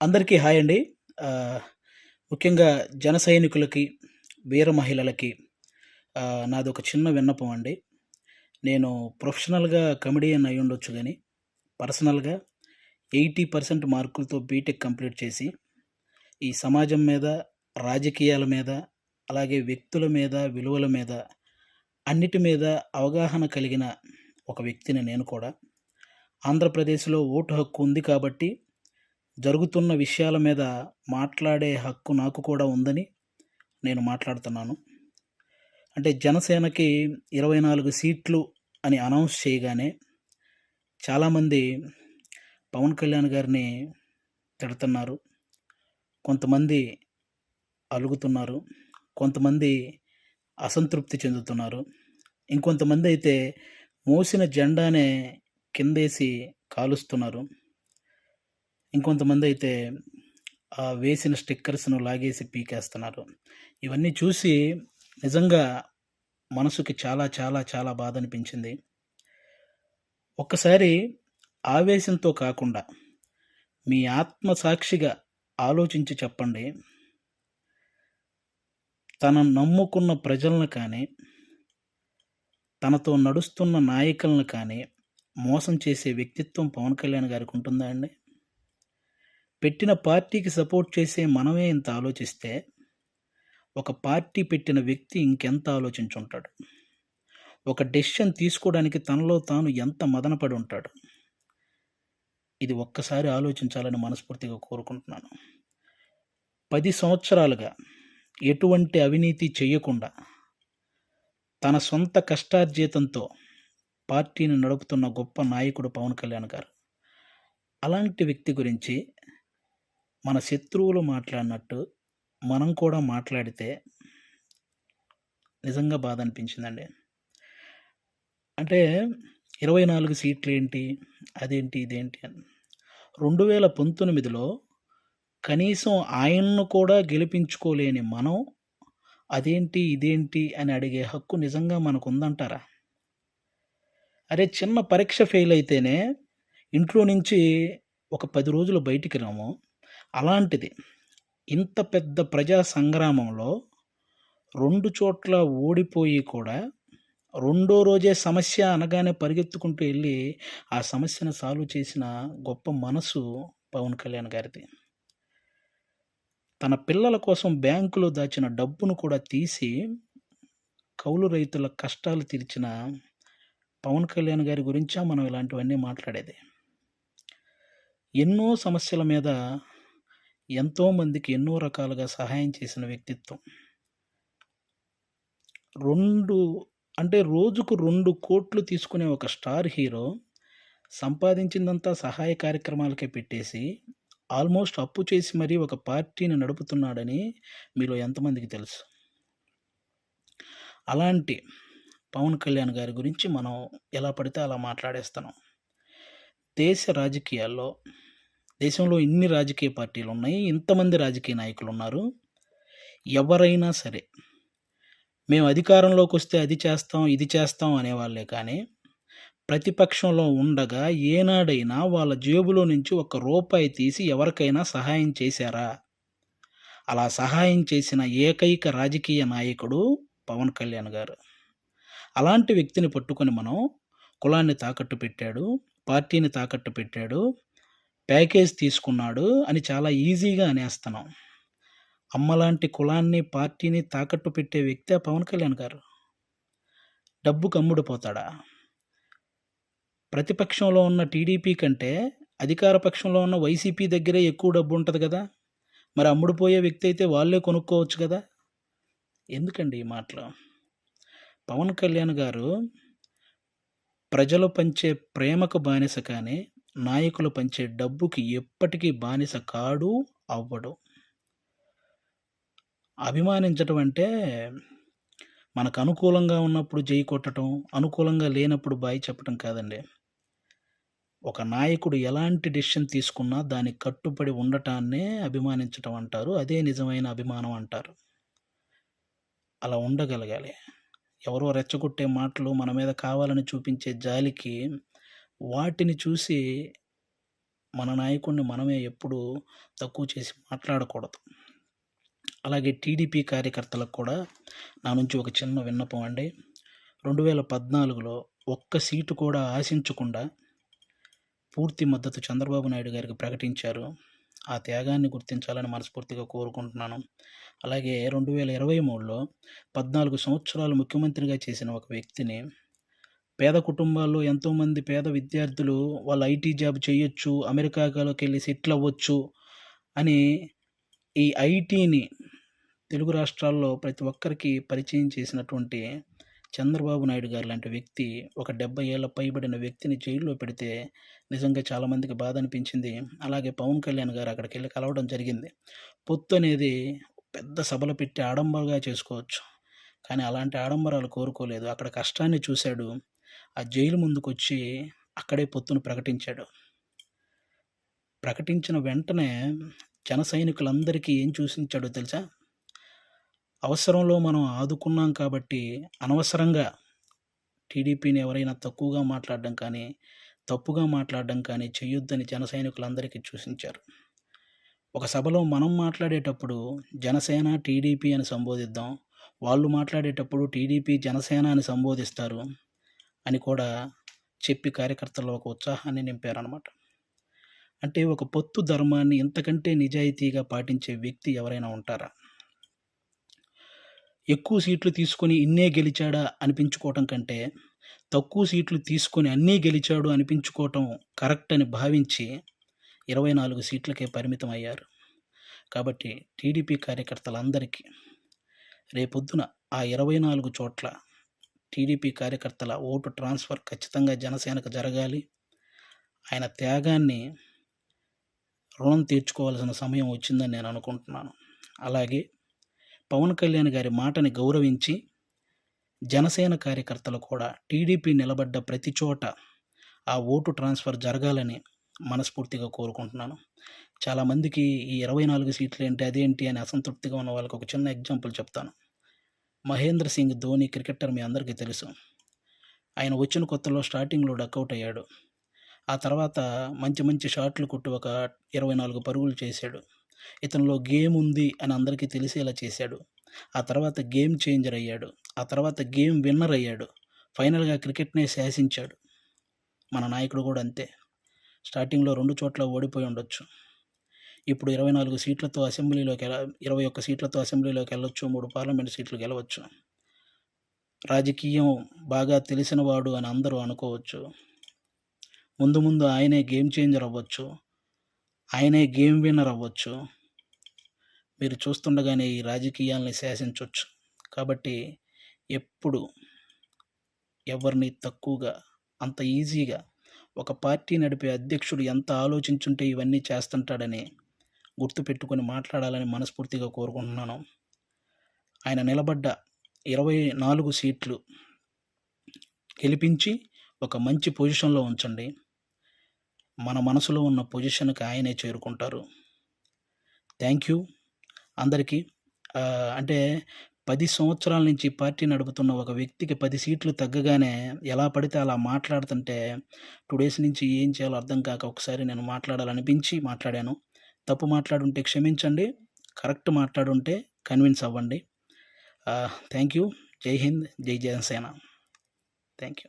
అందరికీ హాయ్ అండి. ఆహ్, ముఖ్యంగా జన సైనికులకి, వీర మహిళలకి నాదొక చిన్న విన్నపం అండి. నేను ప్రొఫెషనల్‌గా కమెడియన్ అయ్యుండొచ్చు గానీ, పర్సనల్‌గా 80% మార్కులతో బీటెక్ కంప్లీట్ చేసి, ఈ సమాజం మీద, రాజకీయాల మీద, అలాగే వ్యక్తుల మీద, విలువల మీద, అన్నిటి మీద అవగాహన కలిగిన ఒక వ్యక్తిని నేను కూడా. ఆంధ్రప్రదేశ్‌లో ఓటు హక్కు ఉంది కాబట్టి జరుగుతున్న విషయాల మీద మాట్లాడే హక్కు నాకు కూడా ఉందని నేను మాట్లాడుతున్నాను. అంటే జనసేనకి 24 సీట్లు అని అనౌన్స్ చేయగానే చాలామంది పవన్ కళ్యాణ్ గారిని తిడుతున్నారు. కొంతమంది అలుగుతున్నారు. కొంతమంది అసంతృప్తి చెందుతున్నారు. ఇంకొంతమందయితే మోసిన జెండానే కిందేసి కాలుస్తున్నారు. ఇంకొంతమందయితే వేసిన స్టిక్కర్స్‌ను లాగేసి పీకేస్తున్నారు. ఇవన్నీ చూసి నిజంగా మనసుకి చాలా, చాలా, చాలా బాధనిపించింది. ఒక్కసారి ఆవేశంతో కాకుండా మీ ఆత్మ సాక్షిగా ఆలోచించి చెప్పండి. తనను నమ్ముకున్న ప్రజలను కానీ, తనతో నడుస్తున్న నాయకులను కానీ మోసం చేసే వ్యక్తిత్వం పవన్ కళ్యాణ్ గారికుంటుందా అండి? పెట్టిన పార్టీకి సపోర్ట్ చేసే మనమే ఇంత ఆలోచిస్తే, ఒక పార్టీ పెట్టిన వ్యక్తి ఇంకెంత ఆలోచించుంటాడు. ఒక డెసిషన్ తీసుకోవడానికి తనలో తాను ఎంత మదనపడి ఉంటాడు. ఇది ఒక్కసారి ఆలోచించాలని మనస్ఫూర్తిగా కోరుకుంటున్నాను. 10 సంవత్సరాలుగా ఎటువంటి అవినీతి చెయ్యకుండా, తన సొంత కష్టార్జితంతో పార్టీని నడుపుతున్న గొప్ప నాయకుడు పవన్ కళ్యాణ్ గారు. అలాంటి వ్యక్తి గురించి మన శత్రువులు మాట్లాడినట్టు మనం కూడా మాట్లాడితే నిజంగా బాధ అనిపించిందండి. అంటే 24 సీట్లేంటి? అదేంటి? ఇదేంటి? అని. 2019లో కనీసం ఆయన్ను కూడా గెలిపించుకోలేని మనం, అదేంటి? ఇదేంటి? అని అడిగే హక్కు నిజంగా మనకుందంటారా? అరే! చిన్న పరీక్ష ఫెయిల్ అయితేనే ఇంట్లో నుంచి ఒక 10 రోజులు బయటికి రాము. అలాంటిది ఇంత పెద్ద ప్రజా సంగ్రామంలో 2 చోట్ల ఓడిపోయి కూడా రెండో రోజే సమస్య అనగానే పరిగెత్తుకుంటూ ఎళ్లి, ఆ సమస్యను సాల్వ్ చేసిన గొప్ప మనసు పవన్ కళ్యాణ్ గారిది. తన పిల్లల కోసం బ్యాంకులో దాచిన డబ్బును కూడా తీసి, కౌలు రైతుల కష్టాలు తీర్చిన పవన్ కళ్యాణ్ గారి గురించా మనం ఇలాంటివన్నీ మాట్లాడేది. ఎన్నో సమస్యల మీద ఎంతోమందికి ఎన్నో రకాలుగా సహాయం చేసిన వ్యక్తిత్వం. 2 అంటే రోజుకు 2,00,00,000 తీసుకునే ఒక స్టార్ హీరో సంపాదించిందంతా సహాయ కార్యక్రమాలకే పెట్టేసి, ఆల్మోస్ట్ అప్పు చేసి మరీ ఒక పార్టీని నడుపుతున్నాడని మీలో ఎంతమందికి తెలుసు? అలాంటి పవన్ కళ్యాణ్ గారి గురించి మనం ఎలా పడితే అలా మాట్లాడేస్తున్నాం. దేశ రాజకీయాల్లో దేశంలో ఇన్ని రాజకీయ పార్టీలున్నాయి. ఇంతమంది రాజకీయ నాయకులున్నారు. ఎవరైనా సరే, మేము అధికారంలోకొస్తే అది చేస్తాం, ఇది చేస్తాం అనేవాళ్ళే కానీ, ప్రతిపక్షంలో ఉండగా ఏనాడైనా వాళ్ళ జేబులో నుంచి ఒక్క రూపాయి తీసి ఎవరికైనా సహాయం చేశారా? అలా సహాయం చేసిన ఏకైక రాజకీయ నాయకుడు పవన్ కళ్యాణ్ గారు. అలాంటి వ్యక్తిని పట్టుకొని మనం కులాన్ని తాకట్టు పెట్టాడు, పార్టీని తాకట్టు పెట్టాడు, ప్యాకేజ్ తీసుకున్నాడు అని చాలా ఈజీగా అనేస్తున్నాం. అమ్మలాంటి కులాన్ని, పార్టీని తాకట్టు పెట్టే వ్యక్తే పవన్ కళ్యాణ్ గారు. డబ్బుకు అమ్ముడుపోతాడా? ప్రతిపక్షంలో ఉన్న టీడీపీ కంటే అధికార పక్షంలో ఉన్న వైసీపీ దగ్గరే ఎక్కువ డబ్బుంటది గదా! మరి అమ్ముడుపోయే వ్యక్తి అయితే వాళ్ళే కొనుక్కోవచ్చు గదా! ఎందుకండి ఈ మాటలు? పవన్ కళ్యాణ్ గారు ప్రజలు పంచే ప్రేమకు బానిస కానీ, నాయకులు పంచే డబ్బుకి ఎప్పటికీ బానిస కాడు, అవ్వడు. అభిమానించటం అంటే మనకు అనుకూలంగా ఉన్నప్పుడు జై కొట్టటం, అనుకూలంగా లేనప్పుడు బాయ్ చెప్పటం కాదండి. ఒక నాయకుడు ఎలాంటి డెసిషన్ తీసుకున్నా దానికి కట్టుబడి ఉండటాన్నే అభిమానించటం అంటారు. అదే నిజమైన అభిమానం అంటారు. అలా ఉండగలగాలి. ఎవరో రెచ్చగొట్టే మాటలు మన మీద కావాలని చూపించే జాలికి వాటిని చూసి మన నాయకుడిని మనమే ఎప్పుడూ తక్కువ చేసి మాట్లాడకూడదు. అలాగే టీడీపీ కార్యకర్తలకు కూడా నా నుంచి ఒక చిన్న విన్నపం అండి. 2014లో ఒక్క సీటు కూడా ఆశించకుండా పూర్తి మద్దతు చంద్రబాబు నాయుడు గారికి ప్రకటించారు. ఆ త్యాగాన్ని గుర్తించాలని మనస్ఫూర్తిగా కోరుకుంటున్నాను. అలాగే 2023లో 14 సంవత్సరాలు ముఖ్యమంత్రిగా చేసిన ఒక వ్యక్తిని, పేద కుటుంబాల్లో ఎంతోమంది పేద విద్యార్థులు వాళ్ళు ఐటీ జాబ్ చేయొచ్చు, అమెరికాలోకెళ్ళి సెటిల్ అవ్వచ్చు అని ఈ ఐటీని తెలుగు రాష్ట్రాల్లో ప్రతి ఒక్కరికి పరిచయం చేసినటువంటి చంద్రబాబు నాయుడు గారు లాంటి వ్యక్తి ఒక 70 ఏళ్ల పైబడిన వ్యక్తిని జైల్లో పెడితే నిజంగా చాలామందికి బాధ అనిపించింది. అలాగే పవన్ కళ్యాణ్ గారు అక్కడికెళ్ళి కలవడం జరిగింది. పొత్తు అనేది పెద్ద సభలు పెట్టి ఆడంబరంగా చేసుకోవచ్చు. కానీ అలాంటి ఆడంబరాలు కోరుకోలేదు. అక్కడ కష్టాన్ని చూశాడు. ఆ జైలు ముందుకొచ్చి అక్కడే పొత్తును ప్రకటించాడు. ప్రకటించిన వెంటనే జన సైనికులందరికీ ఏం చూసించాడో తెలుసా? అవసరంలో మనం ఆదుకున్నాం కాబట్టి అనవసరంగా టీడీపీని ఎవరైనా తక్కువగా మాట్లాడడం కానీ, తప్పుగా మాట్లాడడం కానీ చేయొద్దని జన సైనికులందరికీ సూచించారు. ఒక సభలో మనం మాట్లాడేటప్పుడు జనసేన, టీడీపీ అని సంబోధిద్దాం. వాళ్ళు మాట్లాడేటప్పుడు టీడీపీ, జనసేన అని సంబోధిస్తారు అని కూడా చెప్పి కార్యకర్తల్లో ఒక ఉత్సాహాన్ని నింపారనమాట. అంటే ఒక పొత్తు ధర్మాన్ని ఇంతకంటే నిజాయితీగా పాటించే వ్యక్తి ఎవరైనా ఉంటారా? ఎక్కువ సీట్లు తీసుకొని ఇన్నే గెలిచాడా అనిపించుకోవటం కంటే, తక్కువ సీట్లు తీసుకొని అన్నీ గెలిచాడు అనిపించుకోవటం కరెక్ట్ అని భావించి 24 సీట్లకే పరిమితం అయ్యారు. కాబట్టి టీడీపీ కార్యకర్తలందరికీ రేపొద్దున ఆ 24 చోట్ల టీడీపీ కార్యకర్తల ఓటు ట్రాన్స్ఫర్ ఖచ్చితంగా జనసేనకు జరగాలి. ఆయన త్యాగాన్ని రుణం తీర్చుకోవాల్సిన సమయం వచ్చిందని నేను అనుకుంటున్నాను. అలాగే పవన్ కళ్యాణ్ గారి మాటని గౌరవించి జనసేన కార్యకర్తలు కూడా టీడీపీ నిలబడ్డ ప్రతి చోట ఆ ఓటు ట్రాన్స్ఫర్ జరగాలని మనస్ఫూర్తిగా కోరుకుంటున్నాను. చాలామందికి ఈ 24 సీట్లు ఏంటి, అదేంటి అని అసంతృప్తిగా ఉన్న వాళ్ళకి ఒక చిన్న ఎగ్జాంపుల్ చెప్తాను. మహేంద్ర సింగ్ ధోని క్రికెటర్ మీ అందరికీ తెలుసు. ఆయన వచ్చిన కొత్తలో స్టార్టింగ్‌లో డకౌట్ అయ్యాడు. ఆ తర్వాత మంచి మంచి షాట్లు కొట్టి ఒక 24 పరుగులు చేశాడు. ఇతనిలో గేమ్ ఉంది అని అందరికీ తెలిసేలా చేశాడు. ఆ తర్వాత గేమ్ చేంజర్ అయ్యాడు. ఆ తర్వాత గేమ్ విన్నర్ అయ్యాడు. ఫైనల్‌గా క్రికెట్‌నే శాసించాడు. మన నాయకుడు కూడా అంతే. స్టార్టింగ్‌లో 2 చోట్ల ఓడిపోయి ఉండొచ్చు. ఇప్పుడు 24 సీట్లతో 21 సీట్లతో అసెంబ్లీలోకి వెళ్ళొచ్చు. 3 పార్లమెంట్ సీట్లు గెలవచ్చు. రాజకీయం బాగా తెలిసినవాడు అని అందరూ అనుకోవచ్చు. ముందు ముందు ఆయనే గేమ్ చేంజర్ అవ్వచ్చు. ఆయనే గేమ్ విన్నర్ అవ్వచ్చు. మీరు చూస్తుండగానే ఈ రాజకీయాల్ని శాసించొచ్చు. కాబట్టి ఎప్పుడు ఎవరిని తక్కువగా, అంత ఈజీగా ఒక పార్టీ నడిపే అధ్యక్షుడు ఎంత ఆలోచించుంటే ఇవన్నీ చేస్తుంటాడని గుర్తుపెట్టుకొని మాట్లాడాలని మనస్ఫూర్తిగా కోరుకుంటున్నాను. ఆయన నిలబడ్డ 24 సీట్లు గెలిపించి ఒక మంచి పొజిషన్‌లో ఉంచండి. మన మనసులో ఉన్న పొజిషన్‌కి ఆయనే చేరుకుంటారు. థ్యాంక్ యూ అందరికీ. అంటే 10 సంవత్సరాల నుంచి పార్టీ నడుపుతున్న ఒక వ్యక్తికి 10 సీట్లు తగ్గగానే ఎలా పడితే అలా మాట్లాడుతుంటే 2 డేస్ నుంచి ఏం చేయాలో అర్థం కాక ఒకసారి నేను మాట్లాడాలనిపించి మాట్లాడాను. తప్పు మాట్లాడుంటే క్షమించండి. కరెక్ట్ మాట్లాడుంటే కన్విన్స్ అవ్వండి. Thank you. జై హింద్. జై జనసేన. Thank you.